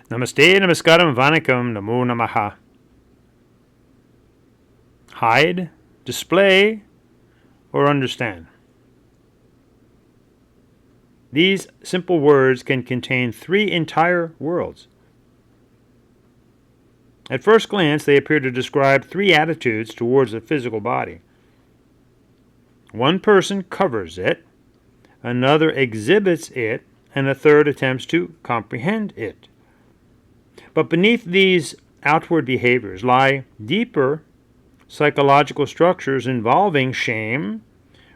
Namaste, namaskaram, vanakkam, namo namaha. Hide, display, or understand. These simple words can contain three entire worlds. At first glance, they appear to describe three attitudes towards the physical body. One person covers it, another exhibits it, and a third attempts to comprehend it. But beneath these outward behaviors lie deeper psychological structures involving shame,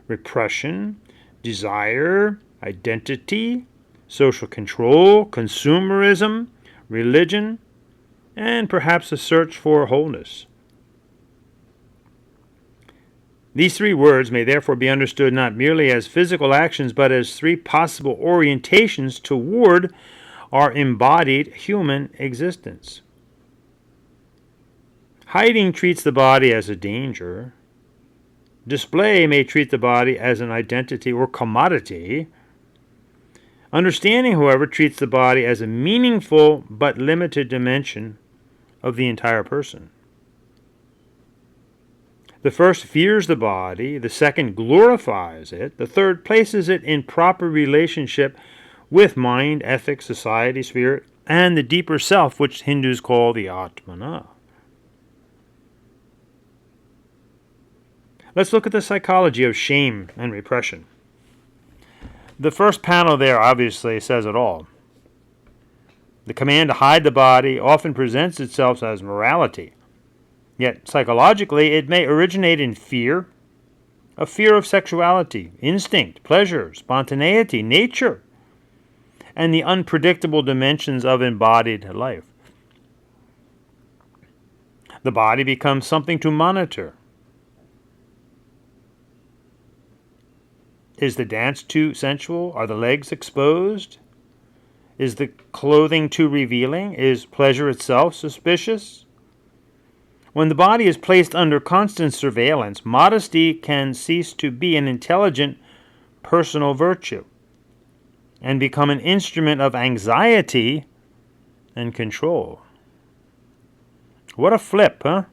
repression, desire, identity, social control, consumerism, religion, and perhaps a search for wholeness. These three words may therefore be understood not merely as physical actions, but as three possible orientations toward our embodied human existence. Hiding treats the body as a danger. Display may treat the body as an identity or commodity. Understanding, however, treats the body as a meaningful but limited dimension of the entire person. The first fears the body, the second glorifies it, the third places it in proper relationship with mind, ethics, society, spirit, and the deeper self, which Hindus call the Atmana. Let's look at the psychology of shame and repression. The first panel there obviously says it all. The command to hide the body often presents itself as morality. Yet psychologically, it may originate in fear, a fear of sexuality, instinct, pleasure, spontaneity, nature, and the unpredictable dimensions of embodied life. The body becomes something to monitor. Is the dance too sensual? Are the legs exposed? Is the clothing too revealing? Is pleasure itself suspicious? When the body is placed under constant surveillance, modesty can cease to be an intelligent personal virtue and become an instrument of anxiety and control. What a flip, huh?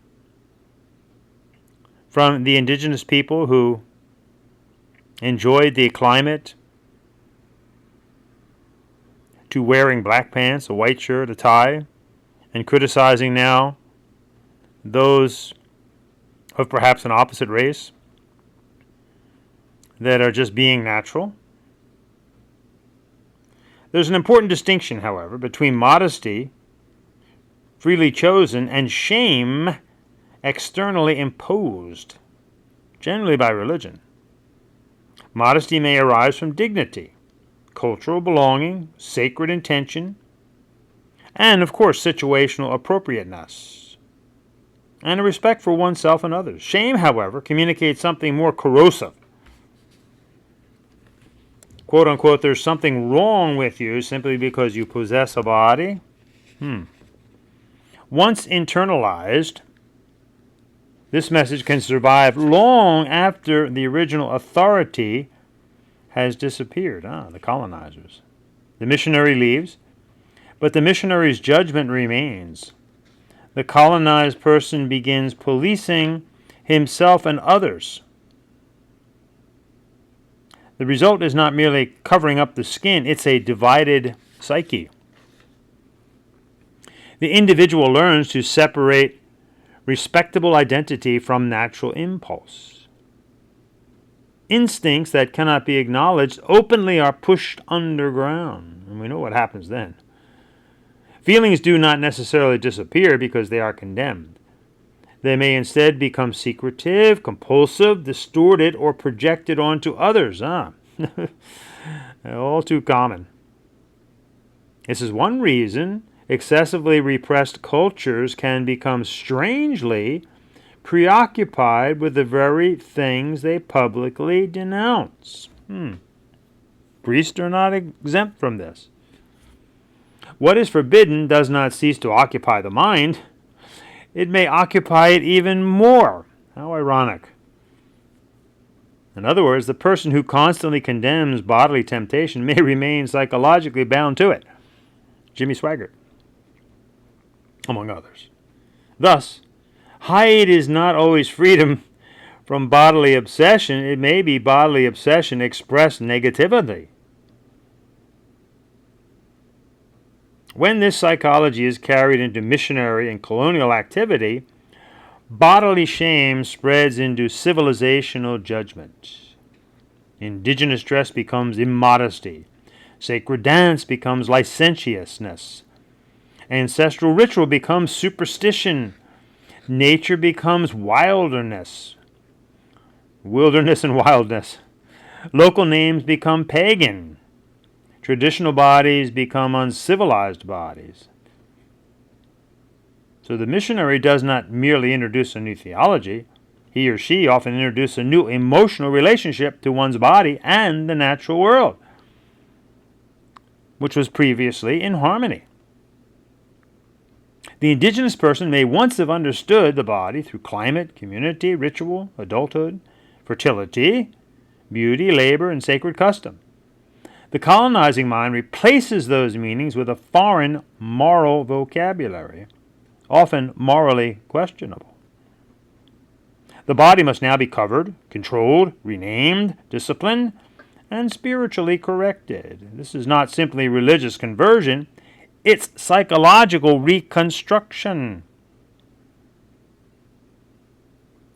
From the indigenous people who enjoyed the climate to wearing black pants, a white shirt, a tie, and criticizing now those of perhaps an opposite race that are just being natural. There's an important distinction, however, between modesty, freely chosen, and shame, externally imposed, generally by religion. Modesty may arise from dignity, cultural belonging, sacred intention, and, of course, situational appropriateness, and a respect for oneself and others. Shame, however, communicates something more corrosive. Quote unquote, there's something wrong with you simply because you possess a body. Once internalized, this message can survive long after the original authority has disappeared. The colonizers. The missionary leaves, but the missionary's judgment remains. The colonized person begins policing himself and others. The result is not merely covering up the skin, it's a divided psyche. The individual learns to separate respectable identity from natural impulse. Instincts that cannot be acknowledged openly are pushed underground, and we know what happens then. Feelings do not necessarily disappear because they are condemned. They may instead become secretive, compulsive, distorted, or projected onto others. All too common. This is one reason excessively repressed cultures can become strangely preoccupied with the very things they publicly denounce. Priests are not exempt from this. What is forbidden does not cease to occupy the mind. It may occupy it even more. How ironic. In other words, the person who constantly condemns bodily temptation may remain psychologically bound to it. Jimmy Swaggart. among others. Thus, height is not always freedom from bodily obsession. It may be bodily obsession expressed negatively. When this psychology is carried into missionary and colonial activity, bodily shame spreads into civilizational judgment. Indigenous dress becomes immodesty. Sacred dance becomes licentiousness. Ancestral ritual becomes superstition. Nature becomes wilderness and wildness. Local names become pagan. Traditional bodies become uncivilized bodies. So the missionary does not merely introduce a new theology. He or she often introduces a new emotional relationship to one's body and the natural world, which was previously in harmony. The indigenous person may once have understood the body through climate, community, ritual, adulthood, fertility, beauty, labor, and sacred custom. The colonizing mind replaces those meanings with a foreign moral vocabulary, often morally questionable. The body must now be covered, controlled, renamed, disciplined, and spiritually corrected. This is not simply religious conversion, it's psychological reconstruction.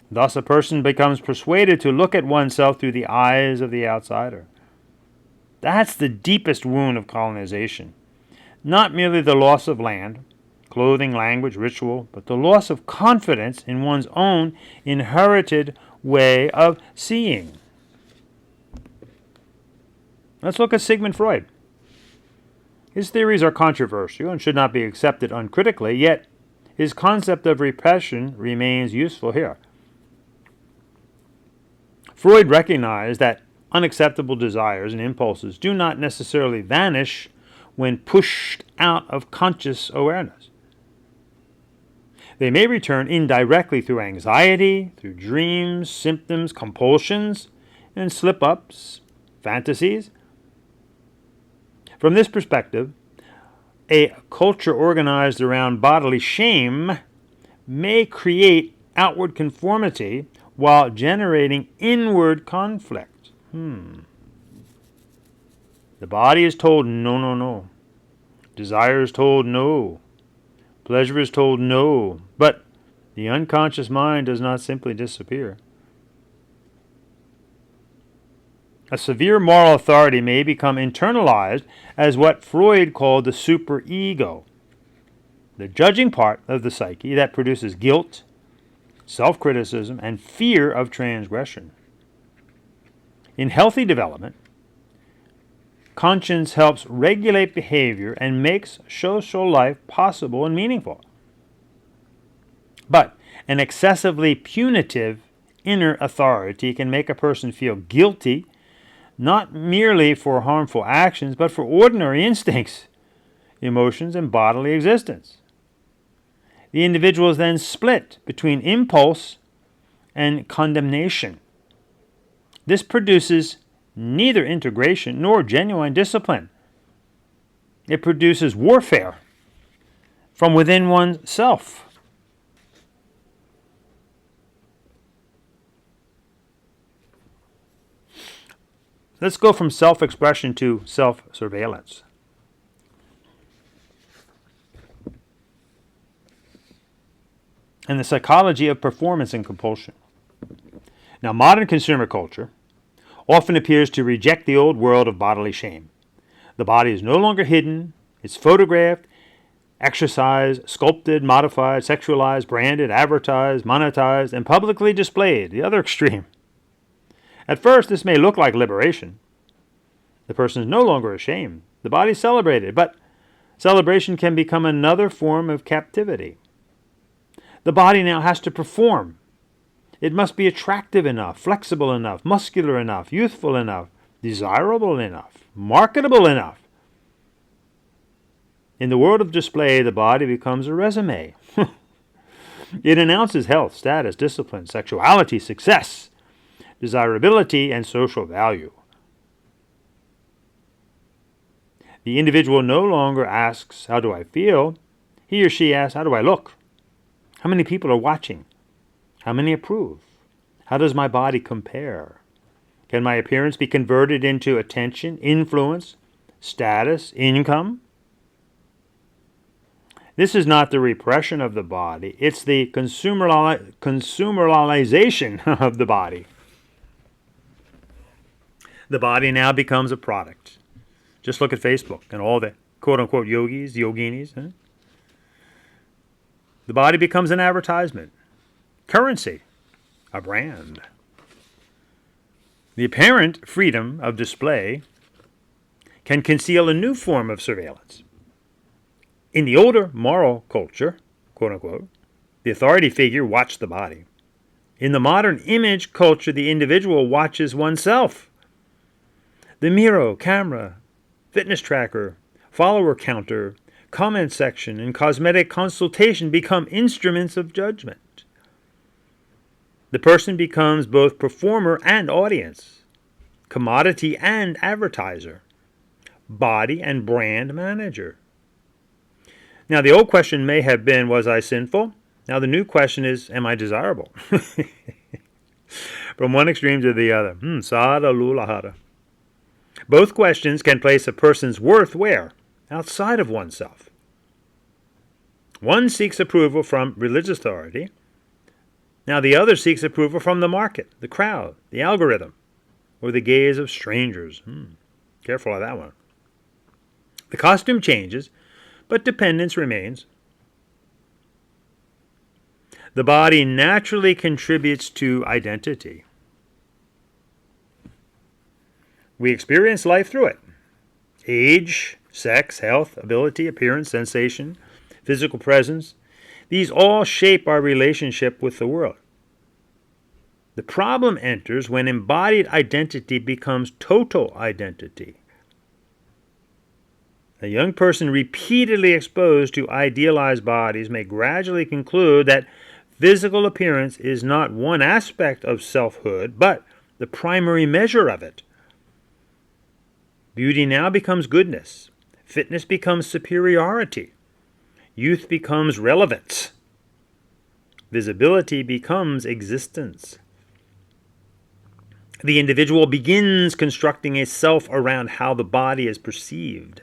Thus, a person becomes persuaded to look at oneself through the eyes of the outsider. That's the deepest wound of colonization. Not merely the loss of land, clothing, language, ritual, but the loss of confidence in one's own inherited way of seeing. Let's look at Sigmund Freud. His theories are controversial and should not be accepted uncritically, yet his concept of repression remains useful here. Freud recognized that unacceptable desires and impulses do not necessarily vanish when pushed out of conscious awareness. They may return indirectly through anxiety, through dreams, symptoms, compulsions, and slip-ups, fantasies. From this perspective, a culture organized around bodily shame may create outward conformity while generating inward conflict. The body is told no, no, no. Desire is told no. Pleasure is told no. But the unconscious mind does not simply disappear. A severe moral authority may become internalized as what Freud called the superego, the judging part of the psyche that produces guilt, self-criticism, and fear of transgression. In healthy development, conscience helps regulate behavior and makes social life possible and meaningful. But an excessively punitive inner authority can make a person feel guilty, not merely for harmful actions, but for ordinary instincts, emotions, and bodily existence. The individual is then split between impulse and condemnation. This produces neither integration nor genuine discipline. It produces warfare from within oneself. Let's go from self-expression to self-surveillance. And the psychology of performance and compulsion. Now, modern consumer culture often appears to reject the old world of bodily shame. The body is no longer hidden. It's photographed, exercised, sculpted, modified, sexualized, branded, advertised, monetized, and publicly displayed, the other extreme. At first, this may look like liberation. The person is no longer ashamed. The body is celebrated, but celebration can become another form of captivity. The body now has to perform. It must be attractive enough, flexible enough, muscular enough, youthful enough, desirable enough, marketable enough. In the world of display, the body becomes a resume. It announces health, status, discipline, sexuality, success, desirability, and social value. The individual no longer asks, "How do I feel?" He or she asks, how do I look? How many people are watching? How many approve? How does my body compare? Can my appearance be converted into attention, influence, status, income? This is not the repression of the body, it's the consumeralization of the body. The body now becomes a product. Just look at Facebook and all the quote-unquote yogis, yoginis. Huh? The body becomes an advertisement, currency, a brand. The apparent freedom of display can conceal a new form of surveillance. In the older moral culture, quote-unquote, the authority figure watched the body. In the modern image culture, the individual watches oneself. The Miro, camera, fitness tracker, follower counter, comment section, and cosmetic consultation become instruments of judgment. The person becomes both performer and audience, commodity and advertiser, body and brand manager. Now, the old question may have been, was I sinful? Now, the new question is, am I desirable? From one extreme to the other. Sada lulahara. Both questions can place a person's worth where? Outside of oneself. One seeks approval from religious authority. Now the other seeks approval from the market, the crowd, the algorithm, or the gaze of strangers. Careful of that one. The costume changes, but dependence remains. The body naturally contributes to identity. We experience life through it. Age, sex, health, ability, appearance, sensation, physical presence, these all shape our relationship with the world. The problem enters when embodied identity becomes total identity. A young person repeatedly exposed to idealized bodies may gradually conclude that physical appearance is not one aspect of selfhood, but the primary measure of it. Beauty now becomes goodness. Fitness becomes superiority. Youth becomes relevance. Visibility becomes existence. The individual begins constructing a self around how the body is perceived.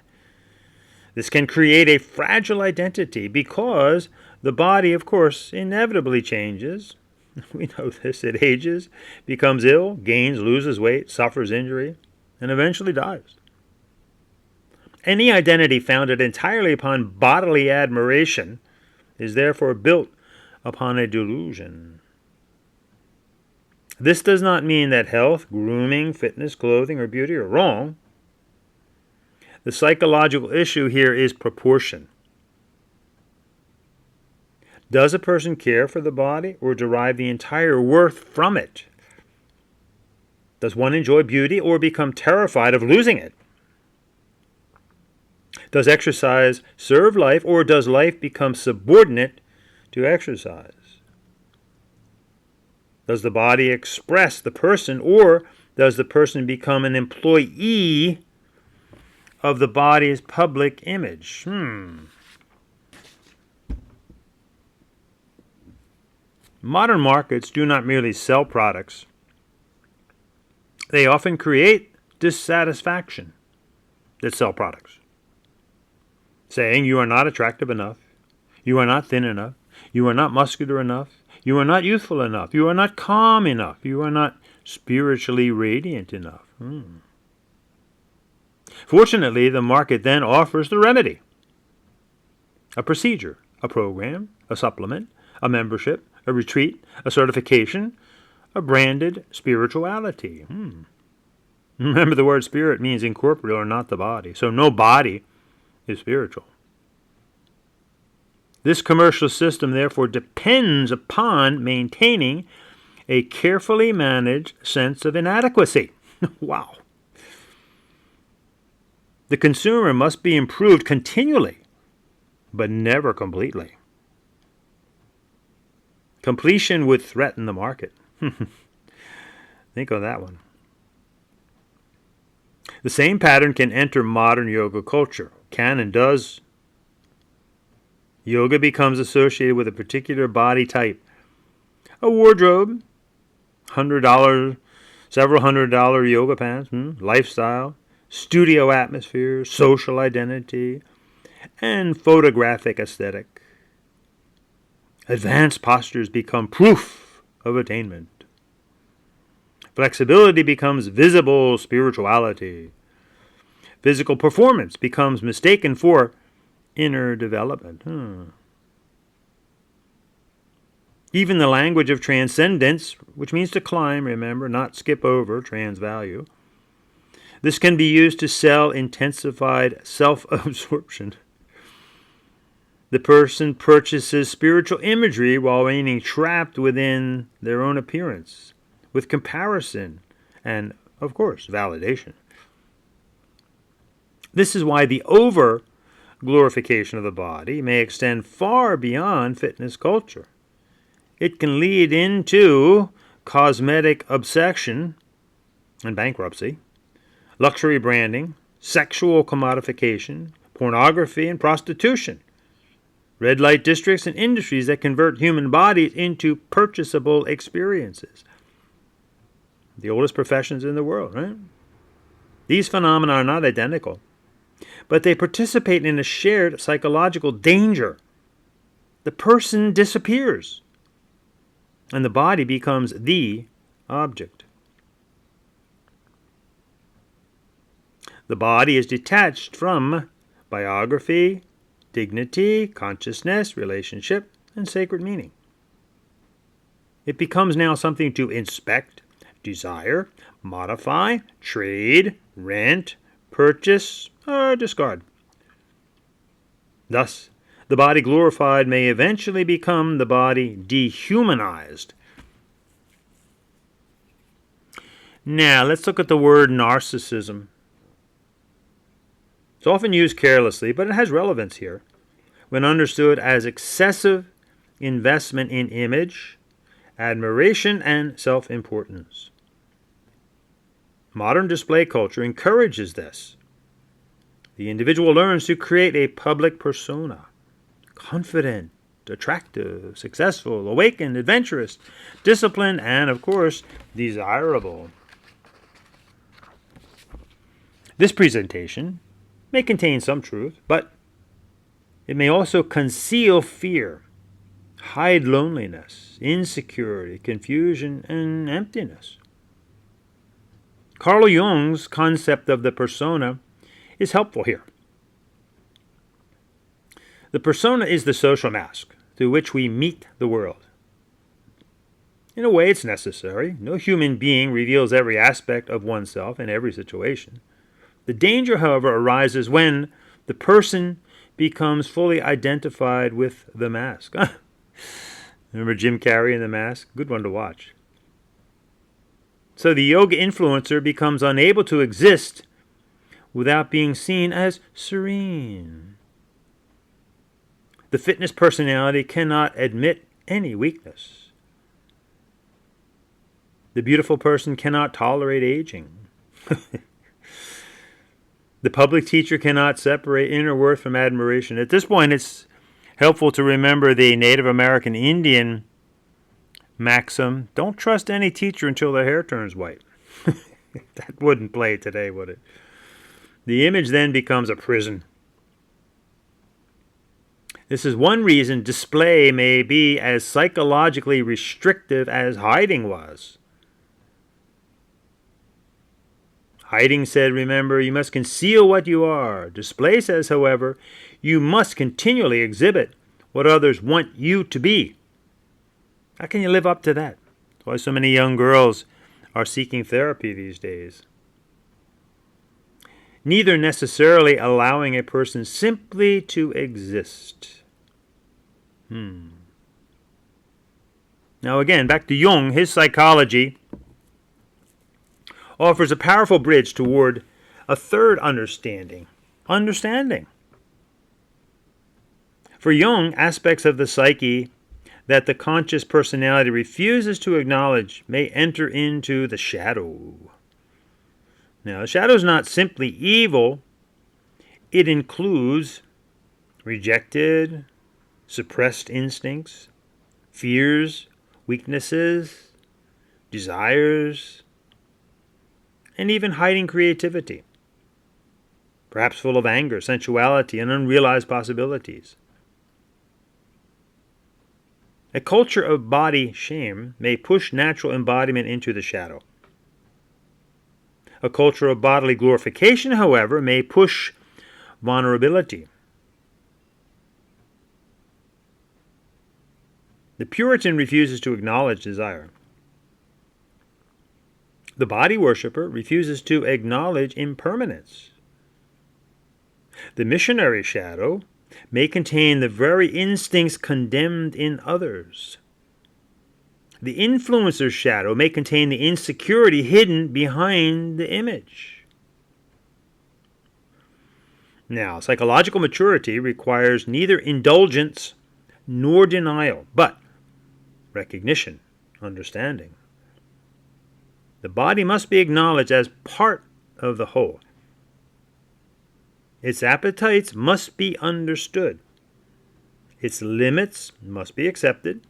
This can create a fragile identity because the body, of course, inevitably changes. We know this. It ages, becomes ill, gains, loses weight, suffers injury, and eventually dies. Any identity founded entirely upon bodily admiration is therefore built upon a delusion. This does not mean that health, grooming, fitness, clothing, or beauty are wrong. The psychological issue here is proportion. Does a person care for the body or derive the entire worth from it? Does one enjoy beauty or become terrified of losing it? Does exercise serve life, or does life become subordinate to exercise? Does the body express the person, or does the person become an employee of the body's public image? Modern markets do not merely sell products. They often create dissatisfaction that sell products, saying you are not attractive enough, you are not thin enough, you are not muscular enough, you are not youthful enough, you are not calm enough, you are not spiritually radiant enough. Fortunately, the market then offers the remedy. A procedure, a program, a supplement, a membership, a retreat, a certification, a branded spirituality. Remember, the word spirit means incorporeal or not the body, so no body is spiritual. This commercial system therefore depends upon maintaining a carefully managed sense of inadequacy. Wow. The consumer must be improved continually, but never completely. Completion would threaten the market. Think of that one. The same pattern can enter modern yoga culture, can and does Yoga becomes associated with a particular body type. A wardrobe, $100, several $100 yoga pants, lifestyle, studio atmosphere, social identity, and photographic aesthetic. Advanced postures become proof of attainment. Flexibility becomes visible spirituality. Physical performance becomes mistaken for inner development. Even the language of transcendence, which means to climb, remember, not skip over, trans-value. This can be used to sell intensified self-absorption. The person purchases spiritual imagery while remaining trapped within their own appearance, with comparison and, of course, validation. This is why the over-glorification of the body may extend far beyond fitness culture. It can lead into cosmetic obsession and bankruptcy, luxury branding, sexual commodification, pornography, and prostitution. Red light districts and industries that convert human bodies into purchasable experiences. The oldest professions in the world, right? These phenomena are not identical, but they participate in a shared psychological danger. The person disappears, and the body becomes the object. The body is detached from biography, dignity, consciousness, relationship, and sacred meaning. It becomes now something to inspect, desire, modify, trade, rent, purchase, or discard. Thus, the body glorified may eventually become the body dehumanized. Now, let's look at the word narcissism. It's often used carelessly, but it has relevance here when understood as excessive investment in image, admiration, and self-importance. Modern display culture encourages this. The individual learns to create a public persona, confident, attractive, successful, awakened, adventurous, disciplined, and, of course, desirable. This presentation may contain some truth, but it may also conceal fear, hide loneliness, insecurity, confusion, and emptiness. Carl Jung's concept of the persona is helpful here. The persona is the social mask through which we meet the world. In a way, it's necessary. No human being reveals every aspect of oneself in every situation. The danger, however, arises when the person becomes fully identified with the mask. Remember Jim Carrey in The Mask? Good one to watch. So the yoga influencer becomes unable to exist without being seen as serene. The fitness personality cannot admit any weakness. The beautiful person cannot tolerate aging. The public teacher cannot separate inner worth from admiration. At this point, it's helpful to remember the Native American Indian maxim, don't trust any teacher until their hair turns white. That wouldn't play today, would it? The image then becomes a prison. This is one reason display may be as psychologically restrictive as hiding was. Hiding said, remember, you must conceal what you are. Display says, however, you must continually exhibit what others want you to be. How can you live up to that? That's why so many young girls are seeking therapy these days. Neither necessarily allowing a person simply to exist. Now again, back to Jung, his psychology offers a powerful bridge toward a third understanding. For Jung, aspects of the psyche that the conscious personality refuses to acknowledge may enter into the shadow. Now, the shadow is not simply evil. It includes rejected, suppressed instincts, fears, weaknesses, desires, and even hiding creativity, perhaps full of anger, sensuality, and unrealized possibilities. A culture of body shame may push natural embodiment into the shadow. A culture of bodily glorification, however, may push vulnerability. The Puritan refuses to acknowledge desire. The body worshipper refuses to acknowledge impermanence. The missionary shadow may contain the very instincts condemned in others. The influencer's shadow may contain the insecurity hidden behind the image. Now, psychological maturity requires neither indulgence nor denial, but recognition, understanding. The body must be acknowledged as part of the whole. Its appetites must be understood. Its limits must be accepted.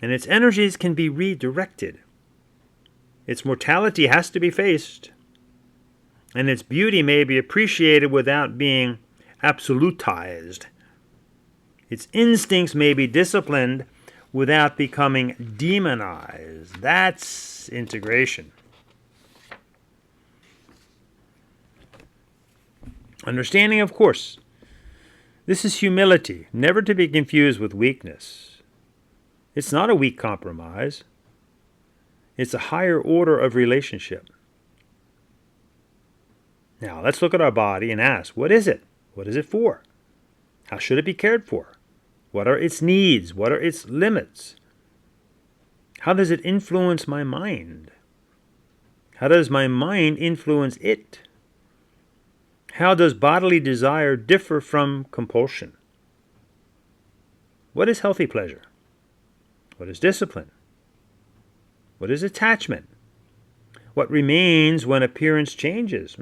And its energies can be redirected. Its mortality has to be faced. And its beauty may be appreciated without being absolutized. Its instincts may be disciplined without becoming demonized. That's integration. Understanding, of course. This is humility, never to be confused with weakness. It's not a weak compromise. It's a higher order of relationship. Now, let's look at our body and ask, what is it? What is it for? How should it be cared for? What are its needs? What are its limits? How does it influence my mind? How does my mind influence it? How does bodily desire differ from compulsion? What is healthy pleasure? What is discipline? What is attachment? What remains when appearance changes?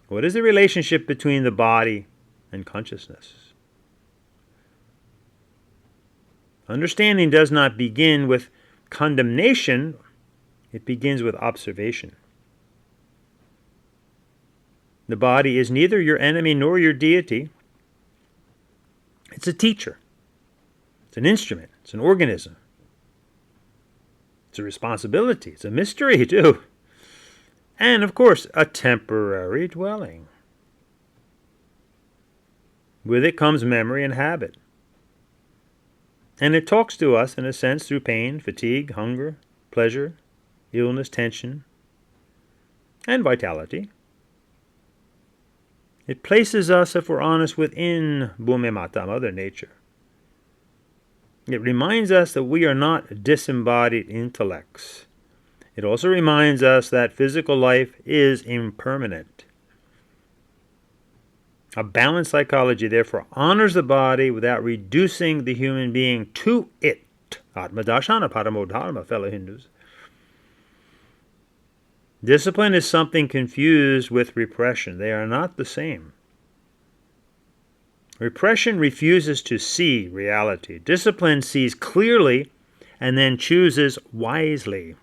What is the relationship between the body and consciousness? Understanding does not begin with condemnation, it begins with observation. The body is neither your enemy nor your deity. It's a teacher. It's an instrument. It's an organism. It's a responsibility. It's a mystery, too. And, of course, a temporary dwelling. With it comes memory and habit. And it talks to us, in a sense, through pain, fatigue, hunger, pleasure, illness, tension, and vitality. It places us, if we're honest, within Bhume Mata, Mother Nature. It reminds us that we are not disembodied intellects. It also reminds us that physical life is impermanent. A balanced psychology, therefore, honors the body without reducing the human being to it. Atma Darshana Paramo Dharma, fellow Hindus. Discipline is something confused with repression. They are not the same. Repression refuses to see reality. Discipline sees clearly and then chooses wisely.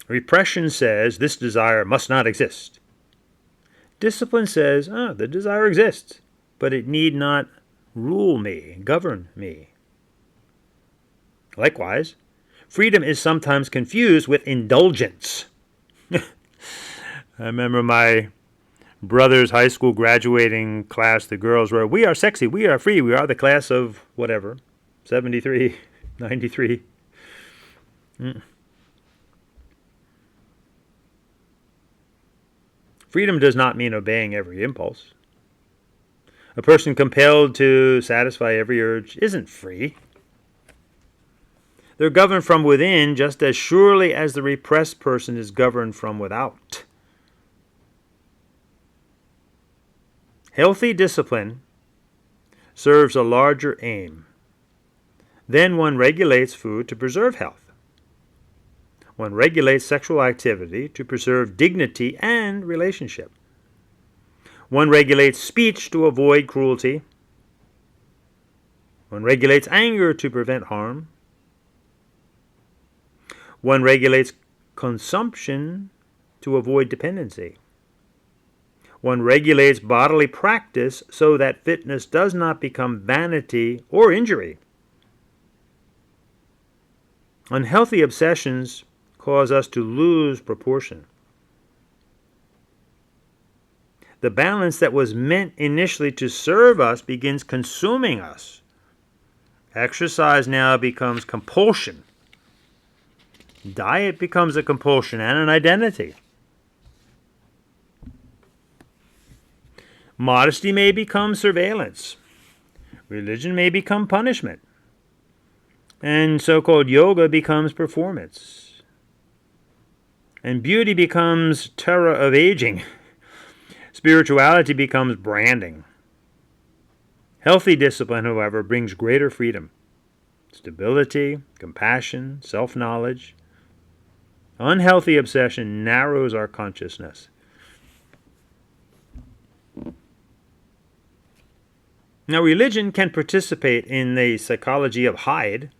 Repression says this desire must not exist. Discipline says, the desire exists, but it need not rule me, govern me. Likewise, freedom is sometimes confused with indulgence. I remember my brother's high school graduating class, the girls were, we are sexy, we are free, we are the class of whatever, 73, 93. Freedom does not mean obeying every impulse. A person compelled to satisfy every urge isn't free. They're governed from within just as surely as the repressed person is governed from without. Healthy discipline serves a larger aim. Then one regulates food to preserve health. One regulates sexual activity to preserve dignity and relationship. One regulates speech to avoid cruelty. One regulates anger to prevent harm. One regulates consumption to avoid dependency. One regulates bodily practice so that fitness does not become vanity or injury. Unhealthy obsessions cause us to lose proportion. The balance that was meant initially to serve us begins consuming us. Exercise now becomes compulsion. Diet becomes a compulsion and an identity. Modesty may become surveillance. Religion may become punishment. And so-called yoga becomes performance. And beauty becomes terror of aging. Spirituality becomes branding. Healthy discipline, however, brings greater freedom, stability, compassion, self-knowledge. Unhealthy obsession narrows our consciousness. Now, religion can participate in the psychology of hide.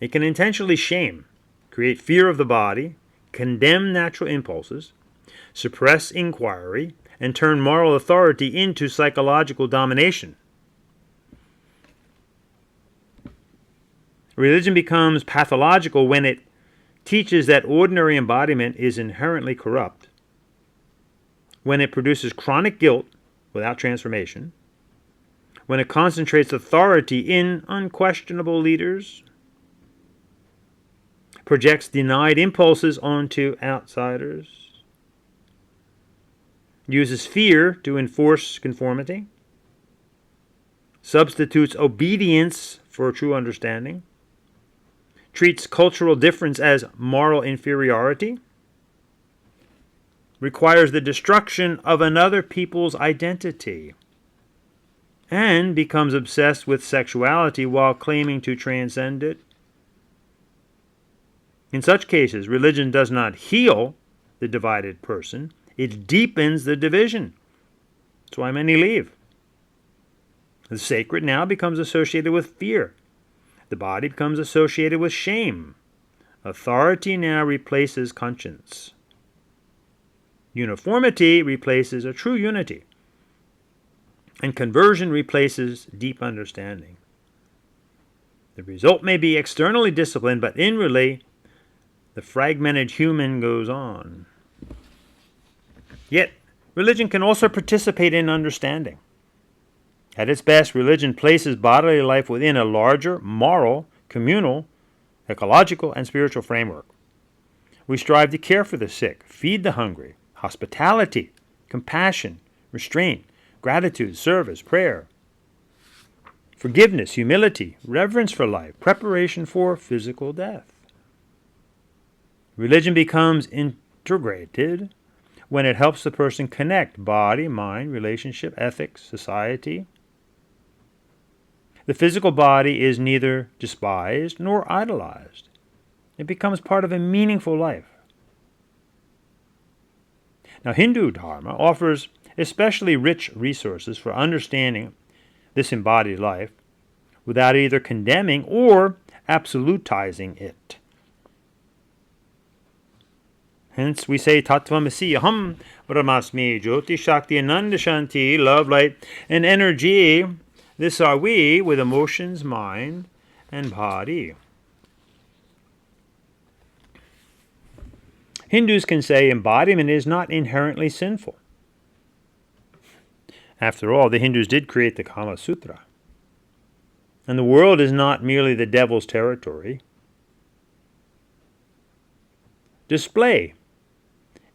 It can intentionally shame, create fear of the body, condemn natural impulses, suppress inquiry, and turn moral authority into psychological domination. Religion becomes pathological when it teaches that ordinary embodiment is inherently corrupt, when it produces chronic guilt without transformation, when it concentrates authority in unquestionable leaders, projects denied impulses onto outsiders, uses fear to enforce conformity, substitutes obedience for true understanding, treats cultural difference as moral inferiority, requires the destruction of another people's identity, and becomes obsessed with sexuality while claiming to transcend it. In such cases, religion does not heal the divided person, it deepens the division. That's why many leave. The sacred now becomes associated with fear. The body becomes associated with shame. Authority now replaces conscience. Uniformity replaces a true unity. And conversion replaces deep understanding. The result may be externally disciplined, but inwardly, the fragmented human goes on. Yet, religion can also participate in understanding. At its best, religion places bodily life within a larger, moral, communal, ecological, and spiritual framework. We strive to care for the sick, feed the hungry, hospitality, compassion, restraint, gratitude, service, prayer, forgiveness, humility, reverence for life, preparation for physical death. Religion becomes integrated when it helps the person connect body, mind, relationship, ethics, society. The physical body is neither despised nor idolized. It becomes part of a meaningful life. Now, Hindu Dharma offers especially rich resources for understanding this embodied life without either condemning or absolutizing it. Hence, we say Tattvamasi Aham Brahmasmi Jyoti Shakti Ananda Shanti, love, light, and energy. This are we with emotions, mind, and body. Hindus can say embodiment is not inherently sinful. After all, the Hindus did create the Kama Sutra. And the world is not merely the devil's territory. Display.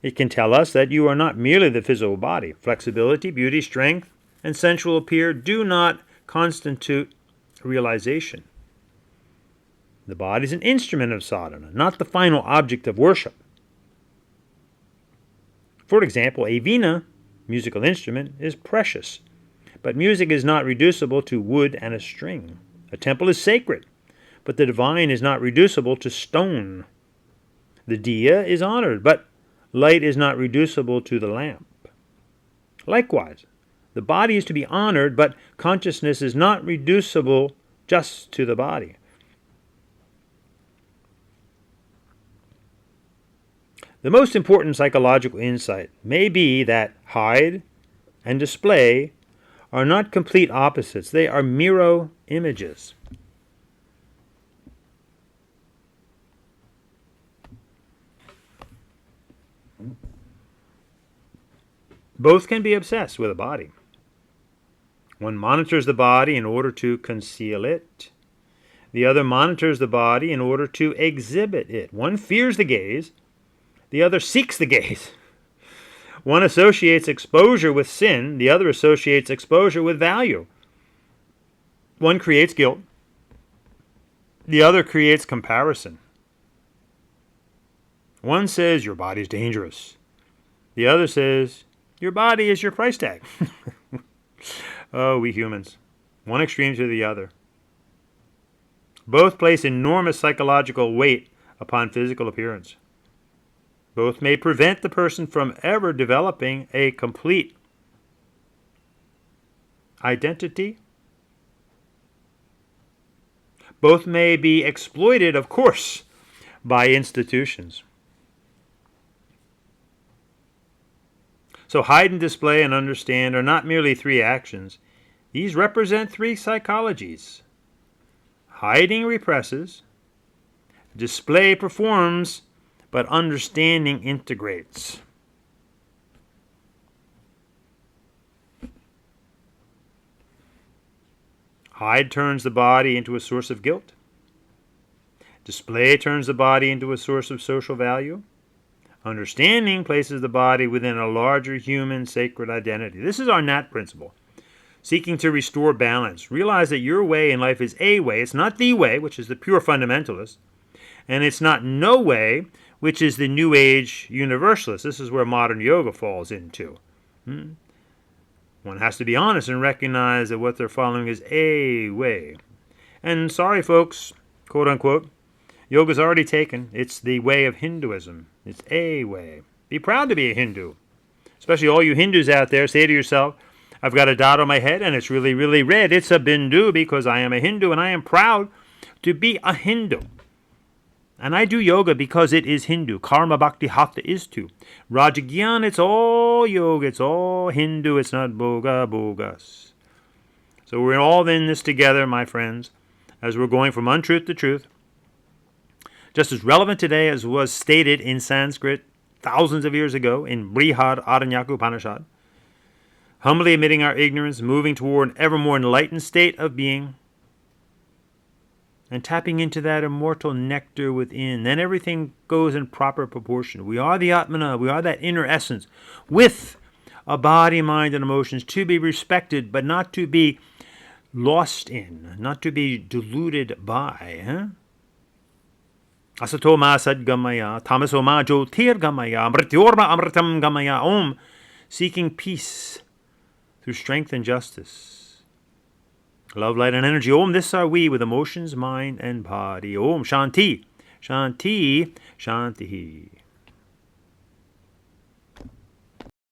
It can tell us that you are not merely the physical body. Flexibility, beauty, strength, and sensual appeal do not constitute realization. The body is an instrument of sadhana, not the final object of worship. For example, a veena, musical instrument, is precious, but music is not reducible to wood and a string. A temple is sacred, but the divine is not reducible to stone. The diya is honored, but light is not reducible to the lamp. Likewise, the body is to be honored, but consciousness is not reducible just to the body. The most important psychological insight may be that hide and display are not complete opposites. They are mirror images. Both can be obsessed with a body. One monitors the body in order to conceal it. The other monitors the body in order to exhibit it. One fears the gaze. The other seeks the gaze. One associates exposure with sin. The other associates exposure with value. One creates guilt. The other creates comparison. One says your body's dangerous. The other says your body is your price tag. Oh, we humans. One extreme to the other. Both place enormous psychological weight upon physical appearance. Both may prevent the person from ever developing a complete identity. Both may be exploited, of course, by institutions. So hide and display and understand are not merely three actions. These represent three psychologies. Hiding represses, display performs, but understanding integrates. Hide turns the body into a source of guilt. Display turns the body into a source of social value. Understanding places the body within a larger human sacred identity. This is our NAT principle. Seeking to restore balance. Realize that your way in life is a way. It's not the way, which is the pure fundamentalist. And it's not no way, which is the New Age universalist. This is where modern yoga falls into. One has to be honest and recognize that what they're following is a way. And sorry, folks, quote unquote, yoga's already taken. It's the way of Hinduism. It's a way. Be proud to be a Hindu. Especially all you Hindus out there, say to yourself, I've got a dot on my head and it's really, really red. It's a bindu because I am a Hindu and I am proud to be a Hindu. And I do yoga because it is Hindu. Karma Bhakti Hatha is too. Rajagyan, it's all yoga. It's all Hindu. It's not bogus. So we're all in this together, my friends, as we're going from untruth to truth. Just as relevant today as was stated in Sanskrit thousands of years ago in Brihad Aranyaku Upanishad. Humbly admitting our ignorance, moving toward an ever more enlightened state of being, and tapping into that immortal nectar within. Then everything goes in proper proportion. We are the Atmana, we are that inner essence, with a body, mind, and emotions to be respected, but not to be lost in, not to be deluded by. Asato ma sadgamaya, tamaso ma jyotirgamaya, mrityorma amritam gamaya. Om, seeking peace through strength and justice. Love, light, and energy. Om, this are we with emotions, mind, and body. Om, Shanti, Shanti, Shanti.